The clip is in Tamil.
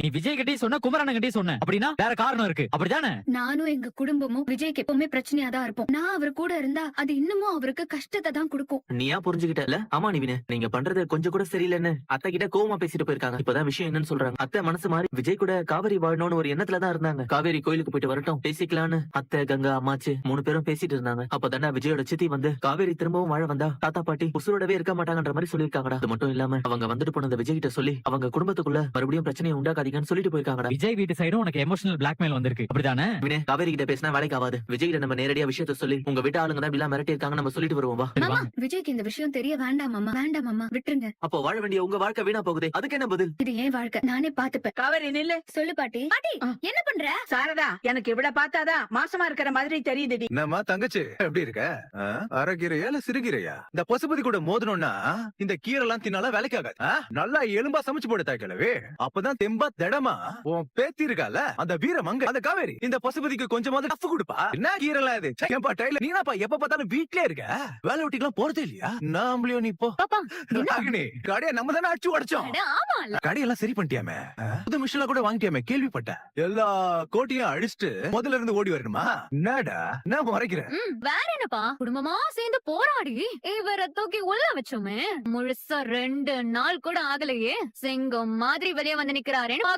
நீ விஜய் கிட்டயும் சொன்ன, குமரன் கிட்டயும் சொன்ன. அப்படின்னா வேற காரணம் இருக்கு, அப்படிதானே? நானும் எங்க குடும்பமும் விஜய்க்கு எப்பவுமே பிரச்சனையா தான் இருப்போம். நான் அவர் கூட இருந்தா அது இன்னமும் அவருக்கு கஷ்டத்தை தான் கொடுக்கும். நீயா புரிஞ்சுக்கிட்டல? ஆமா நிவினு, நீங்க பண்றது கொஞ்சம் கூட சரியில்லைன்னு அத்தை கிட்ட கோவமா பேசிட்டு போயிருக்காங்க. இப்பதான் விஷயம் என்னன்னு சொல்றாங்க. அத்தை மனசு மாறி விஜய் கூட காவேரி வாழணும்னு ஒரு எண்ணத்துல தான் இருந்தாங்க. காவேரி கோயிலுக்கு போயிட்டு வரட்டும் பேசிக்கலான்னு அத்தை, கங்கா, அம்மாச்சி 3 பேரும் பேசிட்டு இருந்தாங்க. அப்பதானே விஜயோட சித்தி வந்து காவேரி திரும்பவும் வாழ வந்தா தாத்தா பாட்டி உசுரோடவே இருக்க மாட்டாங்கன்ற மாதிரி சொல்லிருக்காங்கடா. அது மட்டும் இல்லாம அவங்க வந்துட்டு போன விஜய் கிட்ட சொல்லி அவங்க குடும்பத்துக்குள்ள மறுபடியும் பிரச்சனையை உண்டாக்காதீங்கன்னு சொல்லிட்டு போயிருக்காங்கடா. விஜய் வீட்டு சைடும் உனக்கு எமோஷனல் பிளாக்மெயில் வந்திருக்கு, அப்படிதானே? காவேரி கிட்ட பேசினா வேலைக்கு ஆகாது. விஜய் கிட்ட நம்ம நேரடியா விஷயத்த சொல்லி உங்க வீட்டு ஆளுங்க தான் இப்படி மிரட்டி இருக்காங்க நம்ம சொல்லிட்டு வருவோம். மாமா, விஜய்க்கு இந்த விஷயம் தெரிய வேண்டாம் மாமா. வேண்டாம் மாமா, விட்டுருங்க. அப்போ வாழ வேண்டிய உங்க வாழ்க்கை வீணா போகுது, அதுக்கு என்ன பதில்? இது ஏன் வாழ்க்கை, நானே பாத்துப்பேன். காவேரி நில்லு. சொல்லு பாட்டி. பாட்டி என்ன பண்ற? சாரதா, எனக்கு இவ்வளவு பார்த்தாதான் மாசமா இருக்கிற மாதிரி தெரியுதுடி. என்னம்மா தங்கச்சி எப்படி இருக்க? அரைக்கீரையா இல்ல சிறுகீரையா? இந்த பசுபதி கூட மோதணும்னா இந்த கீரை எல்லாம் தின்னால வேலைக்கு ஆகாது. நல்லா எலும்பா சமைச்சு போடு தாய்க்கிழவே, அப்பதான் தெம்பா திடமா உன் பேத்தி இருக்கால அந்த வீரமங்க அந்த காவேரி இந்த பசுபதிக்கு கொஞ்சமாவது டஃப் கொடுப்பா. என்ன கீரை எல்லாம் இது? ஏன்பா டைல நீனாப்பா எப்ப பார்த்தாலும் வீட்லயே இருக்க, வேலை வெட்டிக்கெல்லாம் போறதே இல்லையா? நாமளையும் நீ போ. ராகினி, கடையை நம்ம தானே அடிச்சு உடைச்சோம். கடையெல்லாம் சரி பண்ணிட்டியாமே, புது மிஷின்ல கூட வாங்கிட்டியாமே கேள்விப்பட்டேன். எல்லா கோட்டையும் அடிச்சுட்டு முதல்ல இருந்து ஓடி வரணுமா? என்னடா நான் முறைக்கிறேன். வேற என்னப்பா, குடும்பமா சேர்ந்து போராடி இவரை தூக்கி உள்ள வச்சோமே, முழுசா 2 நாள் கூட ஆகலையே, சிங்கம் மாதிரி வெளியே வந்து நிக்கிறாரேன்னு